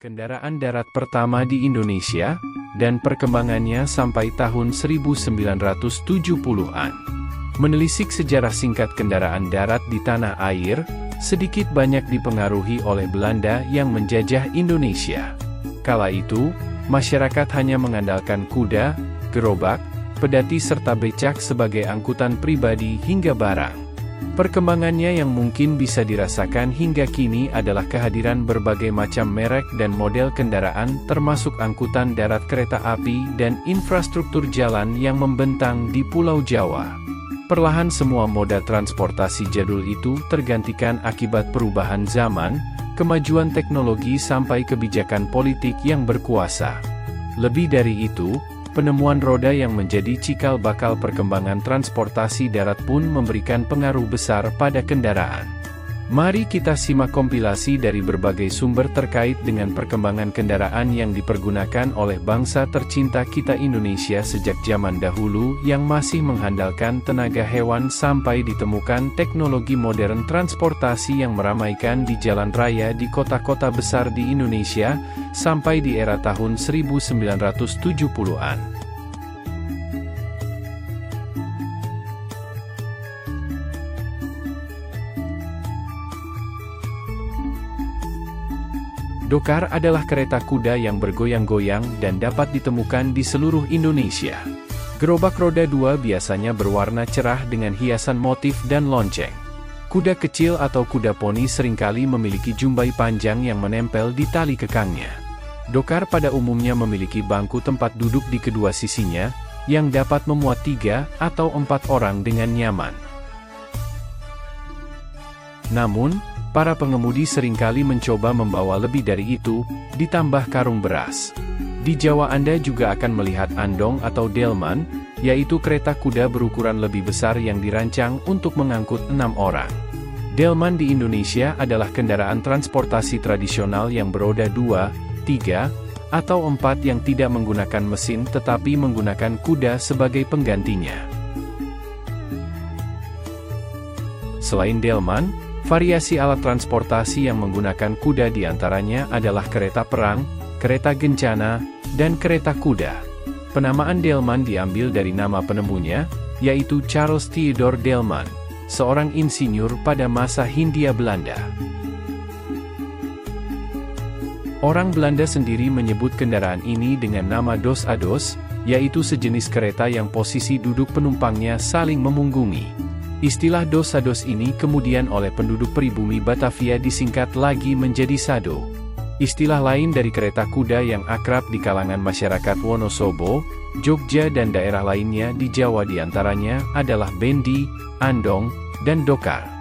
Kendaraan darat pertama di Indonesia, dan perkembangannya sampai tahun 1970-an. Menelisik sejarah singkat kendaraan darat di tanah air, sedikit banyak dipengaruhi oleh Belanda yang menjajah Indonesia. Kala itu, masyarakat hanya mengandalkan kuda, gerobak, pedati serta becak sebagai angkutan pribadi hingga barang. Perkembangannya yang mungkin bisa dirasakan hingga kini adalah kehadiran berbagai macam merek dan model kendaraan termasuk angkutan darat kereta api dan infrastruktur jalan yang membentang di Pulau Jawa. Perlahan semua moda transportasi jadul itu tergantikan akibat perubahan zaman, kemajuan teknologi sampai kebijakan politik yang berkuasa. Lebih dari itu, penemuan roda yang menjadi cikal bakal perkembangan transportasi darat pun memberikan pengaruh besar pada kendaraan. Mari kita simak kompilasi dari berbagai sumber terkait dengan perkembangan kendaraan yang dipergunakan oleh bangsa tercinta kita Indonesia sejak zaman dahulu yang masih mengandalkan tenaga hewan sampai ditemukan teknologi modern transportasi yang meramaikan di jalan raya di kota-kota besar di Indonesia, sampai di era tahun 1970-an. Dokar adalah kereta kuda yang bergoyang-goyang dan dapat ditemukan di seluruh Indonesia. Gerobak roda dua biasanya berwarna cerah dengan hiasan motif dan lonceng. Kuda kecil atau kuda poni seringkali memiliki jumbai panjang yang menempel di tali kekangnya. Dokar pada umumnya memiliki bangku tempat duduk di kedua sisinya, yang dapat memuat 3 atau 4 orang dengan nyaman. Namun, para pengemudi seringkali mencoba membawa lebih dari itu, ditambah karung beras. Di Jawa Anda juga akan melihat andong atau delman, yaitu kereta kuda berukuran lebih besar yang dirancang untuk mengangkut 6 orang. Delman di Indonesia adalah kendaraan transportasi tradisional yang beroda 2, 3, atau 4 yang tidak menggunakan mesin tetapi menggunakan kuda sebagai penggantinya. Selain delman, variasi alat transportasi yang menggunakan kuda diantaranya adalah kereta perang, kereta gencana, dan kereta kuda. Penamaan delman diambil dari nama penemunya, yaitu Charles Theodore Delman, seorang insinyur pada masa Hindia Belanda. Orang Belanda sendiri menyebut kendaraan ini dengan nama dos-a-dos, yaitu sejenis kereta yang posisi duduk penumpangnya saling memunggungi. Istilah dos-a-dos ini kemudian oleh penduduk pribumi Batavia disingkat lagi menjadi sado. Istilah lain dari kereta kuda yang akrab di kalangan masyarakat Wonosobo, Jogja dan daerah lainnya di Jawa diantaranya adalah bendi, andong, dan dokar.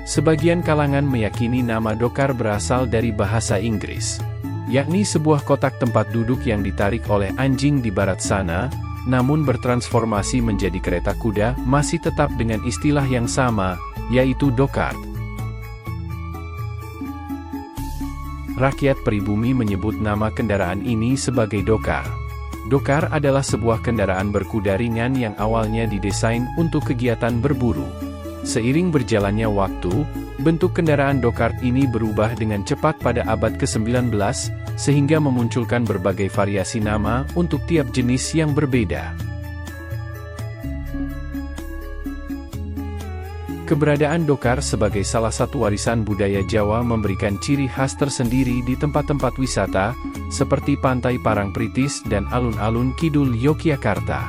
Sebagian kalangan meyakini nama dokar berasal dari bahasa Inggris, yakni sebuah kotak tempat duduk yang ditarik oleh anjing di barat sana, namun bertransformasi menjadi kereta kuda masih tetap dengan istilah yang sama, yaitu dokar. Rakyat pribumi menyebut nama kendaraan ini sebagai dokar. Dokar adalah sebuah kendaraan berkuda ringan yang awalnya didesain untuk kegiatan berburu. Seiring berjalannya waktu, bentuk kendaraan dokar ini berubah dengan cepat pada abad ke-19, sehingga memunculkan berbagai variasi nama untuk tiap jenis yang berbeda. Keberadaan dokar sebagai salah satu warisan budaya Jawa memberikan ciri khas tersendiri di tempat-tempat wisata, seperti Pantai Parangtritis dan alun-alun Kidul Yogyakarta.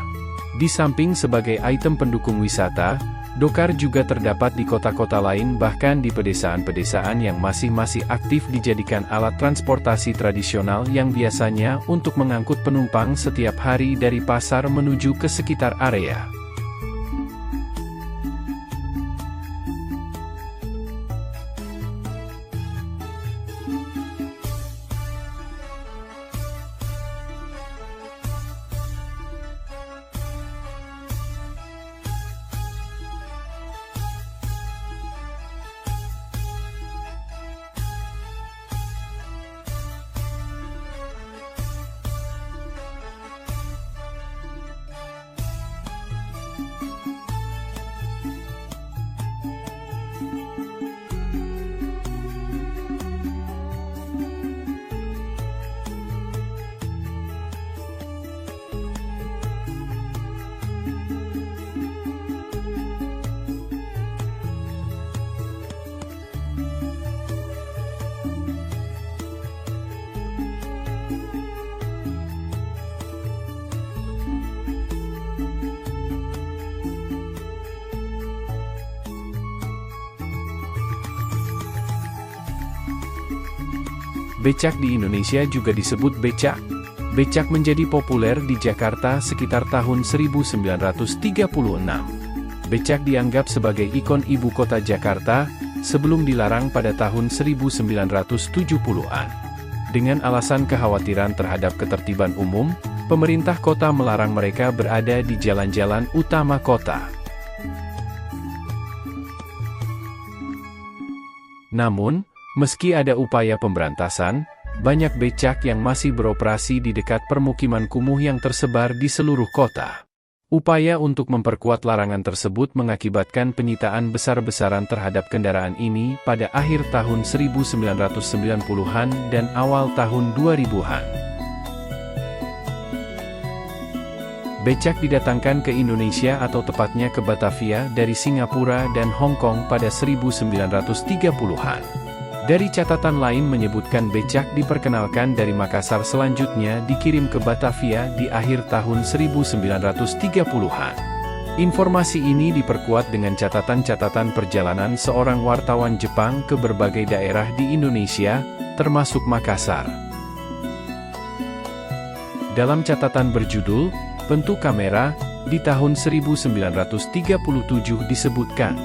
Di samping sebagai item pendukung wisata, dokar juga terdapat di kota-kota lain bahkan di pedesaan-pedesaan yang masih aktif dijadikan alat transportasi tradisional yang biasanya untuk mengangkut penumpang setiap hari dari pasar menuju ke sekitar area. Becak di Indonesia juga disebut becak. Becak menjadi populer di Jakarta sekitar tahun 1936. Becak dianggap sebagai ikon ibu kota Jakarta, sebelum dilarang pada tahun 1970-an. Dengan alasan kekhawatiran terhadap ketertiban umum, pemerintah kota melarang mereka berada di jalan-jalan utama kota. Namun, meski ada upaya pemberantasan, banyak becak yang masih beroperasi di dekat permukiman kumuh yang tersebar di seluruh kota. Upaya untuk memperkuat larangan tersebut mengakibatkan penyitaan besar-besaran terhadap kendaraan ini pada akhir tahun 1990-an dan awal tahun 2000-an. Becak didatangkan ke Indonesia atau tepatnya ke Batavia dari Singapura dan Hong Kong pada 1930-an. Dari catatan lain menyebutkan becak diperkenalkan dari Makassar selanjutnya dikirim ke Batavia di akhir tahun 1930-an. Informasi ini diperkuat dengan catatan-catatan perjalanan seorang wartawan Jepang ke berbagai daerah di Indonesia, termasuk Makassar. Dalam catatan berjudul, Bentuk Kamera, di tahun 1937 disebutkan,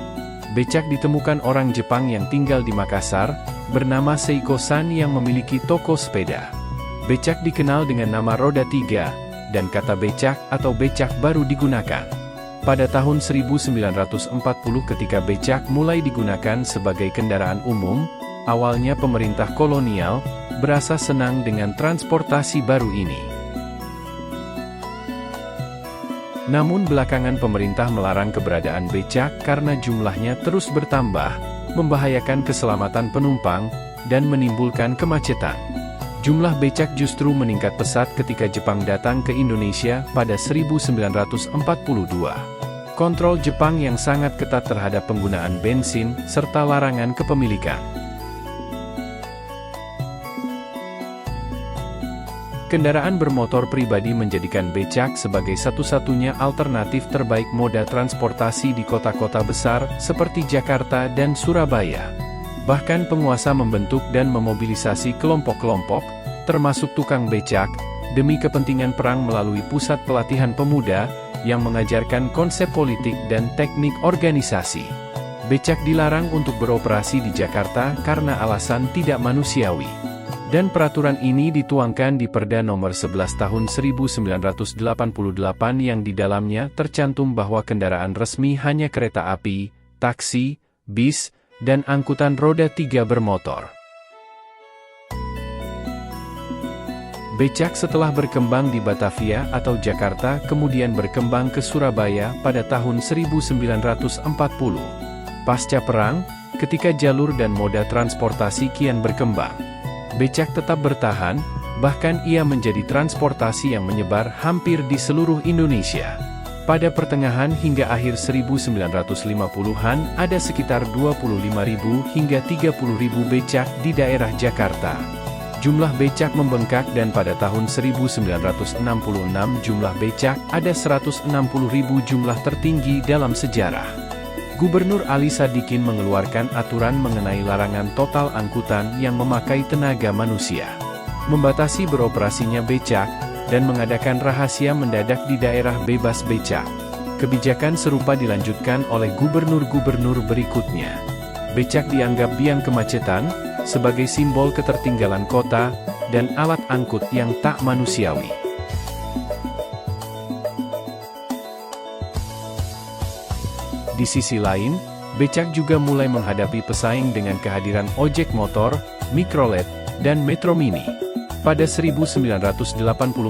becak ditemukan orang Jepang yang tinggal di Makassar, bernama Seiko-san yang memiliki toko sepeda. Becak dikenal dengan nama roda 3, dan kata becak atau becak baru digunakan. Pada tahun 1940 ketika becak mulai digunakan sebagai kendaraan umum, awalnya pemerintah kolonial berasa senang dengan transportasi baru ini. Namun belakangan pemerintah melarang keberadaan becak karena jumlahnya terus bertambah, membahayakan keselamatan penumpang, dan menimbulkan kemacetan. Jumlah becak justru meningkat pesat ketika Jepang datang ke Indonesia pada 1942. Kontrol Jepang yang sangat ketat terhadap penggunaan bensin, serta larangan kepemilikan. Kendaraan bermotor pribadi menjadikan becak sebagai satu-satunya alternatif terbaik moda transportasi di kota-kota besar seperti Jakarta dan Surabaya. Bahkan penguasa membentuk dan memobilisasi kelompok-kelompok, termasuk tukang becak, demi kepentingan perang melalui pusat pelatihan pemuda, yang mengajarkan konsep politik dan teknik organisasi. Becak dilarang untuk beroperasi di Jakarta karena alasan tidak manusiawi. Dan peraturan ini dituangkan di Perda Nomor 11 Tahun 1988 yang di dalamnya tercantum bahwa kendaraan resmi hanya kereta api, taksi, bis, dan angkutan roda 3 bermotor. Becak setelah berkembang di Batavia atau Jakarta kemudian berkembang ke Surabaya pada tahun 1940. Pasca perang, ketika jalur dan moda transportasi kian berkembang, becak tetap bertahan, bahkan ia menjadi transportasi yang menyebar hampir di seluruh Indonesia. Pada pertengahan hingga akhir 1950-an, ada sekitar 25.000 hingga 30.000 becak di daerah Jakarta. Jumlah becak membengkak dan pada tahun 1966 jumlah becak ada 160.000, jumlah tertinggi dalam sejarah. Gubernur Ali Sadikin mengeluarkan aturan mengenai larangan total angkutan yang memakai tenaga manusia, membatasi beroperasinya becak, dan mengadakan rahasia mendadak di daerah bebas becak. Kebijakan serupa dilanjutkan oleh gubernur-gubernur berikutnya. Becak dianggap biang kemacetan, sebagai simbol ketertinggalan kota, dan alat angkut yang tak manusiawi. Di sisi lain, becak juga mulai menghadapi pesaing dengan kehadiran ojek motor, mikrolet, dan metro mini. Pada 1980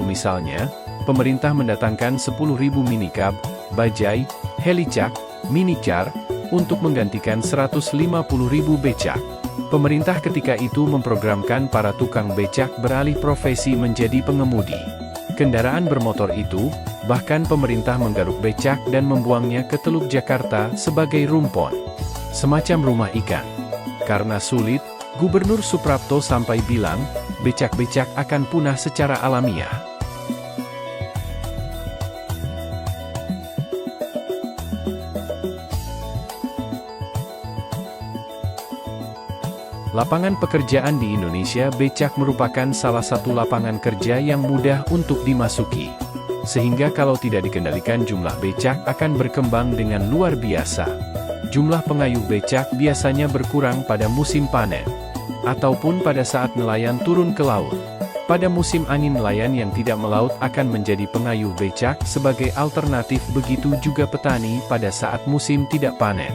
misalnya, pemerintah mendatangkan 10.000 minicab, bajai, helicak, minicar, untuk menggantikan 150.000 becak. Pemerintah ketika itu memprogramkan para tukang becak beralih profesi menjadi pengemudi kendaraan bermotor itu, bahkan pemerintah menggaruk becak dan membuangnya ke Teluk Jakarta sebagai rumpon, semacam rumah ikan. Karena sulit, Gubernur Suprapto sampai bilang, becak-becak akan punah secara alamiah. Lapangan pekerjaan di Indonesia, becak merupakan salah satu lapangan kerja yang mudah untuk dimasuki. Sehingga kalau tidak dikendalikan, jumlah becak akan berkembang dengan luar biasa. Jumlah pengayuh becak biasanya berkurang pada musim panen, ataupun pada saat nelayan turun ke laut. Pada musim angin, nelayan yang tidak melaut akan menjadi pengayuh becak sebagai alternatif, begitu juga petani pada saat musim tidak panen.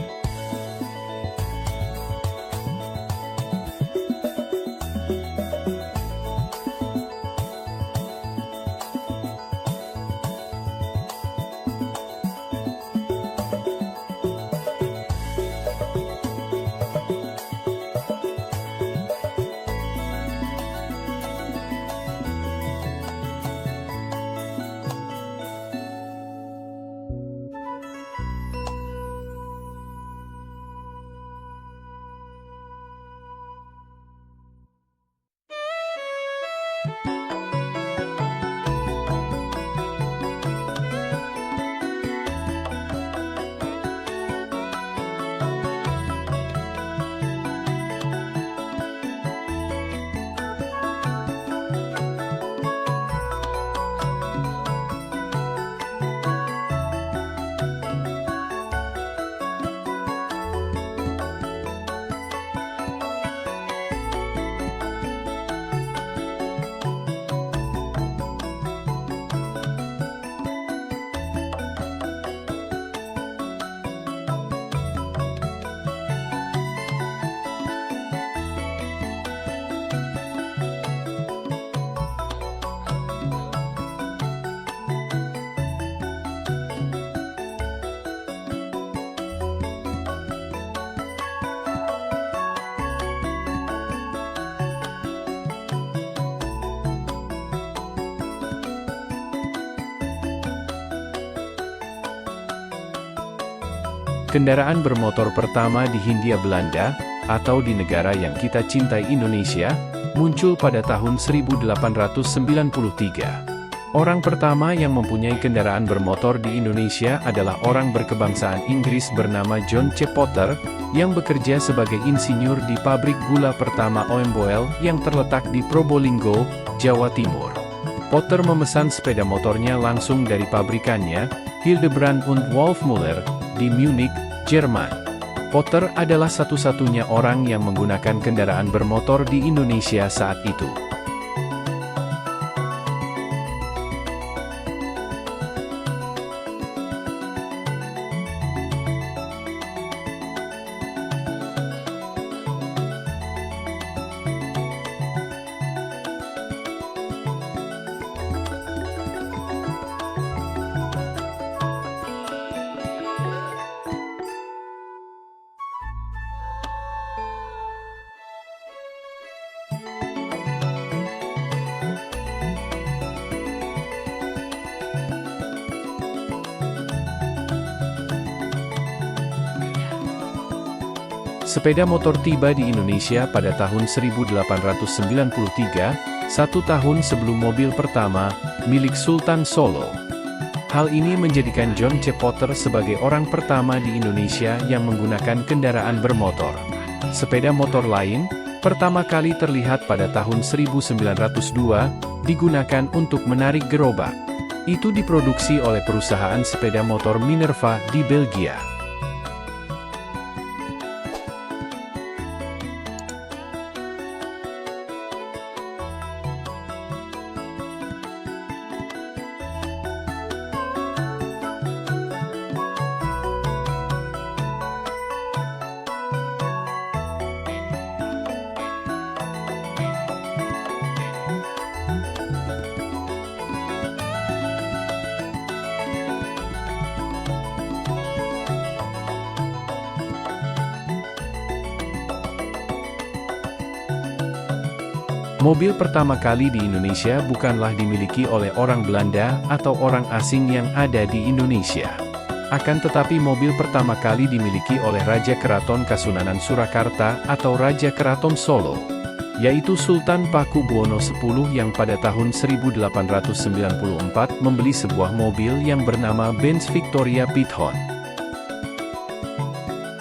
Kendaraan bermotor pertama di Hindia Belanda, atau di negara yang kita cintai Indonesia, muncul pada tahun 1893. Orang pertama yang mempunyai kendaraan bermotor di Indonesia adalah orang berkebangsaan Inggris bernama John C. Potter, yang bekerja sebagai insinyur di pabrik gula pertama Oemboel yang terletak di Probolinggo, Jawa Timur. Potter memesan sepeda motornya langsung dari pabrikannya, Hildebrand und Wolfmuller, di Munich, Jerman. Potter adalah satu-satunya orang yang menggunakan kendaraan bermotor di Indonesia saat itu. Sepeda motor tiba di Indonesia pada tahun 1893, satu tahun sebelum mobil pertama, milik Sultan Solo. Hal ini menjadikan John C. Potter sebagai orang pertama di Indonesia yang menggunakan kendaraan bermotor. Sepeda motor lain, pertama kali terlihat pada tahun 1902, digunakan untuk menarik gerobak. Itu diproduksi oleh perusahaan sepeda motor Minerva di Belgia. Mobil pertama kali di Indonesia bukanlah dimiliki oleh orang Belanda atau orang asing yang ada di Indonesia. Akan tetapi mobil pertama kali dimiliki oleh Raja Keraton Kasunanan Surakarta atau Raja Keraton Solo, yaitu Sultan Pakubuwono X yang pada tahun 1894 membeli sebuah mobil yang bernama Benz Victoria Pithon.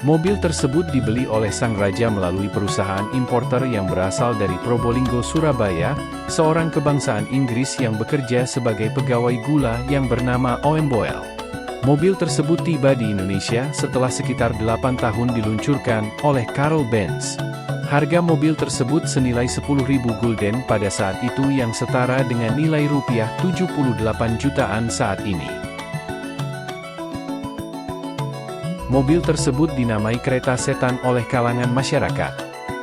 Mobil tersebut dibeli oleh sang raja melalui perusahaan importer yang berasal dari Probolinggo, Surabaya, seorang kebangsaan Inggris yang bekerja sebagai pegawai gula yang bernama Owen Boyle. Mobil tersebut tiba di Indonesia setelah sekitar 8 tahun diluncurkan oleh Karl Benz. Harga mobil tersebut senilai 10.000 gulden pada saat itu yang setara dengan nilai rupiah 78 jutaan saat ini. Mobil tersebut dinamai kereta setan oleh kalangan masyarakat.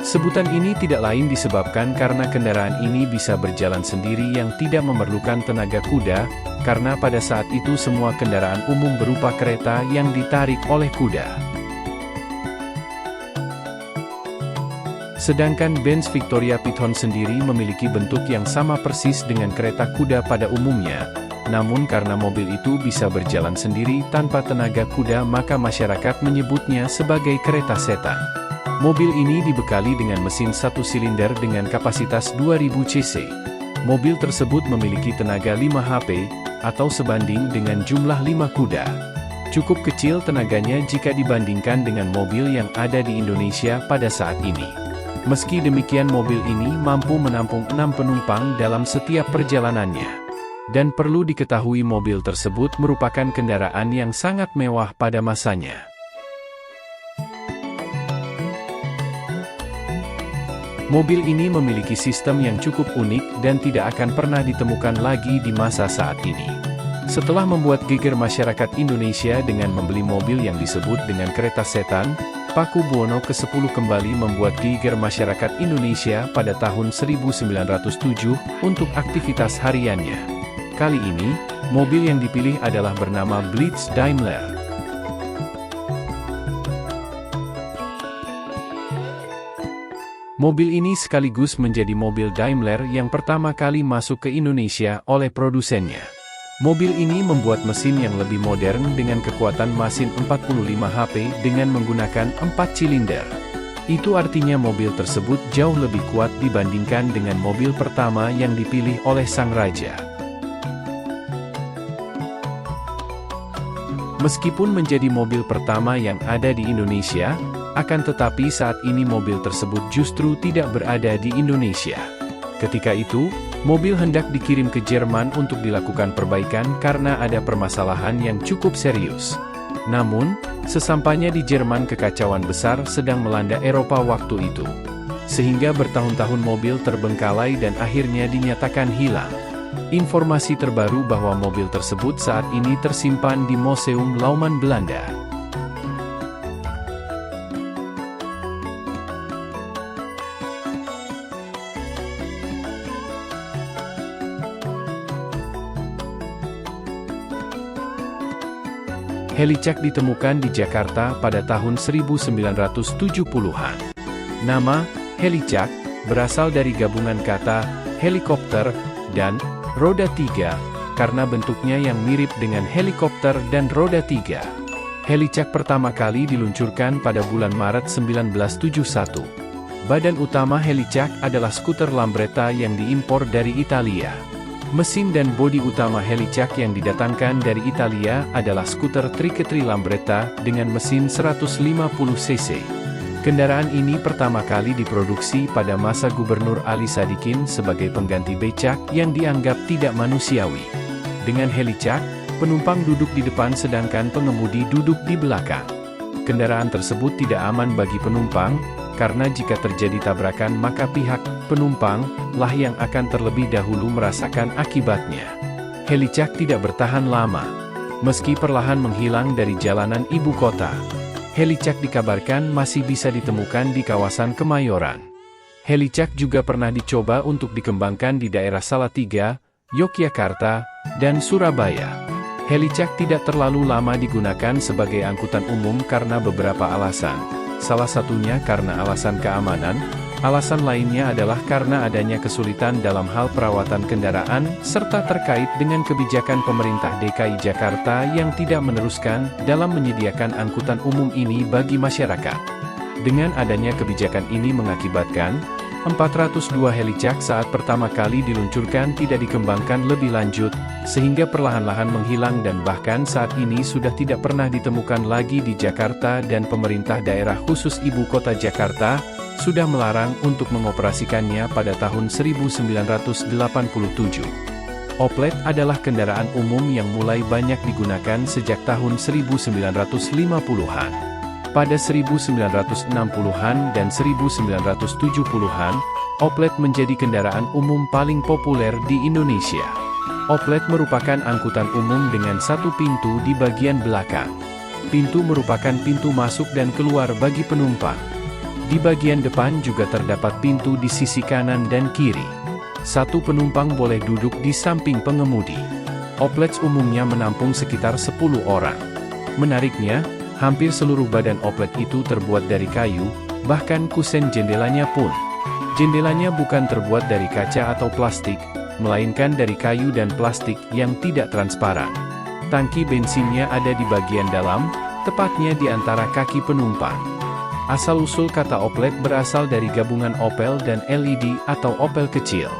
Sebutan ini tidak lain disebabkan karena kendaraan ini bisa berjalan sendiri yang tidak memerlukan tenaga kuda, karena pada saat itu semua kendaraan umum berupa kereta yang ditarik oleh kuda. Sedangkan Benz Victoria Python sendiri memiliki bentuk yang sama persis dengan kereta kuda pada umumnya. Namun karena mobil itu bisa berjalan sendiri tanpa tenaga kuda maka masyarakat menyebutnya sebagai kereta setan. Mobil ini dibekali dengan mesin 1 silinder dengan kapasitas 2000 cc. Mobil tersebut memiliki tenaga 5 HP, atau sebanding dengan jumlah 5 kuda. Cukup kecil tenaganya jika dibandingkan dengan mobil yang ada di Indonesia pada saat ini. Meski demikian mobil ini mampu menampung 6 penumpang dalam setiap perjalanannya. Dan perlu diketahui mobil tersebut merupakan kendaraan yang sangat mewah pada masanya. Mobil ini memiliki sistem yang cukup unik dan tidak akan pernah ditemukan lagi di masa saat ini. Setelah membuat geger masyarakat Indonesia dengan membeli mobil yang disebut dengan kereta setan, Paku Buwono ke-10 kembali membuat geger masyarakat Indonesia pada tahun 1907 untuk aktivitas hariannya. Kali ini, mobil yang dipilih adalah bernama Blitz Daimler. Mobil ini sekaligus menjadi mobil Daimler yang pertama kali masuk ke Indonesia oleh produsennya. Mobil ini membuat mesin yang lebih modern dengan kekuatan mesin 45 HP dengan menggunakan 4 silinder. Itu artinya mobil tersebut jauh lebih kuat dibandingkan dengan mobil pertama yang dipilih oleh sang raja. Meskipun menjadi mobil pertama yang ada di Indonesia, akan tetapi saat ini mobil tersebut justru tidak berada di Indonesia. Ketika itu, mobil hendak dikirim ke Jerman untuk dilakukan perbaikan karena ada permasalahan yang cukup serius. Namun, sesampainya di Jerman kekacauan besar sedang melanda Eropa waktu itu. Sehingga bertahun-tahun mobil terbengkalai dan akhirnya dinyatakan hilang. Informasi terbaru bahwa mobil tersebut saat ini tersimpan di Museum Lauman Belanda. Helicak ditemukan di Jakarta pada tahun 1970-an. Nama Helicak berasal dari gabungan kata helikopter dan roda 3, karena bentuknya yang mirip dengan helikopter dan roda 3. Helicak pertama kali diluncurkan pada bulan Maret 1971. Badan utama Helicak adalah skuter Lambretta yang diimpor dari Italia. Mesin dan bodi utama Helicak yang didatangkan dari Italia adalah skuter Triketri Lambretta dengan mesin 150 cc. Kendaraan ini pertama kali diproduksi pada masa Gubernur Ali Sadikin sebagai pengganti becak yang dianggap tidak manusiawi. Dengan Helicak, penumpang duduk di depan sedangkan pengemudi duduk di belakang. Kendaraan tersebut tidak aman bagi penumpang, karena jika terjadi tabrakan maka pihak penumpang lah yang akan terlebih dahulu merasakan akibatnya. Helicak tidak bertahan lama. Meski perlahan menghilang dari jalanan ibu kota, Helicak dikabarkan masih bisa ditemukan di kawasan Kemayoran. Helicak juga pernah dicoba untuk dikembangkan di daerah Salatiga, Yogyakarta, dan Surabaya. Helicak tidak terlalu lama digunakan sebagai angkutan umum karena beberapa alasan. Salah satunya karena alasan keamanan, alasan lainnya adalah karena adanya kesulitan dalam hal perawatan kendaraan, serta terkait dengan kebijakan pemerintah DKI Jakarta yang tidak meneruskan dalam menyediakan angkutan umum ini bagi masyarakat. Dengan adanya kebijakan ini mengakibatkan, 402 Helicak saat pertama kali diluncurkan tidak dikembangkan lebih lanjut, sehingga perlahan-lahan menghilang dan bahkan saat ini sudah tidak pernah ditemukan lagi di Jakarta dan pemerintah daerah khusus ibu kota Jakarta, sudah melarang untuk mengoperasikannya pada tahun 1987. Oplet adalah kendaraan umum yang mulai banyak digunakan sejak tahun 1950-an. Pada 1960-an dan 1970-an, oplet menjadi kendaraan umum paling populer di Indonesia. Oplet merupakan angkutan umum dengan satu pintu di bagian belakang. Pintu merupakan pintu masuk dan keluar bagi penumpang. Di bagian depan juga terdapat pintu di sisi kanan dan kiri. Satu penumpang boleh duduk di samping pengemudi. Oplet umumnya menampung sekitar 10 orang. Menariknya, hampir seluruh badan oplet itu terbuat dari kayu, bahkan kusen jendelanya pun. Jendelanya bukan terbuat dari kaca atau plastik, melainkan dari kayu dan plastik yang tidak transparan. Tangki bensinnya ada di bagian dalam, tepatnya di antara kaki penumpang. Asal-usul kata oplet berasal dari gabungan Opel dan LED atau Opel kecil.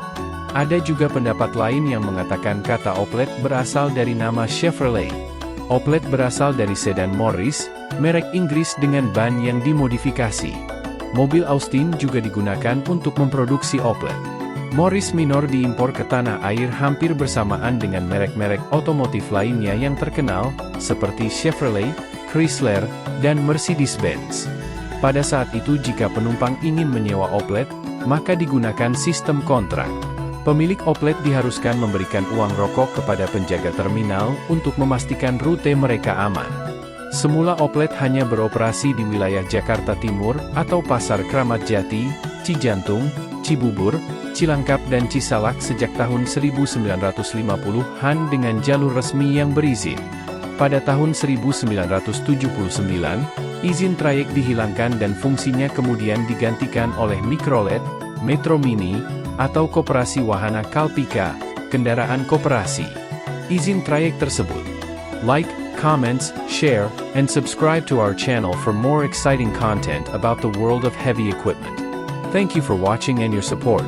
Ada juga pendapat lain yang mengatakan kata oplet berasal dari nama Chevrolet. Oplet berasal dari sedan Morris, merek Inggris dengan ban yang dimodifikasi. Mobil Austin juga digunakan untuk memproduksi oplet. Morris Minor diimpor ke tanah air hampir bersamaan dengan merek-merek otomotif lainnya yang terkenal, seperti Chevrolet, Chrysler, dan Mercedes-Benz. Pada saat itu jika penumpang ingin menyewa oplet, maka digunakan sistem kontrak. Pemilik oplet diharuskan memberikan uang rokok kepada penjaga terminal untuk memastikan rute mereka aman. Semula oplet hanya beroperasi di wilayah Jakarta Timur atau Pasar Kramat Jati, Cijantung, Cibubur, Cilangkap dan Cisalak sejak tahun 1950-an dengan jalur resmi yang berizin. Pada tahun 1979, izin trayek dihilangkan dan fungsinya kemudian digantikan oleh Mikrolet, Metro Mini, atau Koperasi Wahana Kalpika, kendaraan koperasi. Izin trayek tersebut. Like, comments, share, and subscribe to our channel for more exciting content about the world of heavy equipment. Thank you for watching and your support.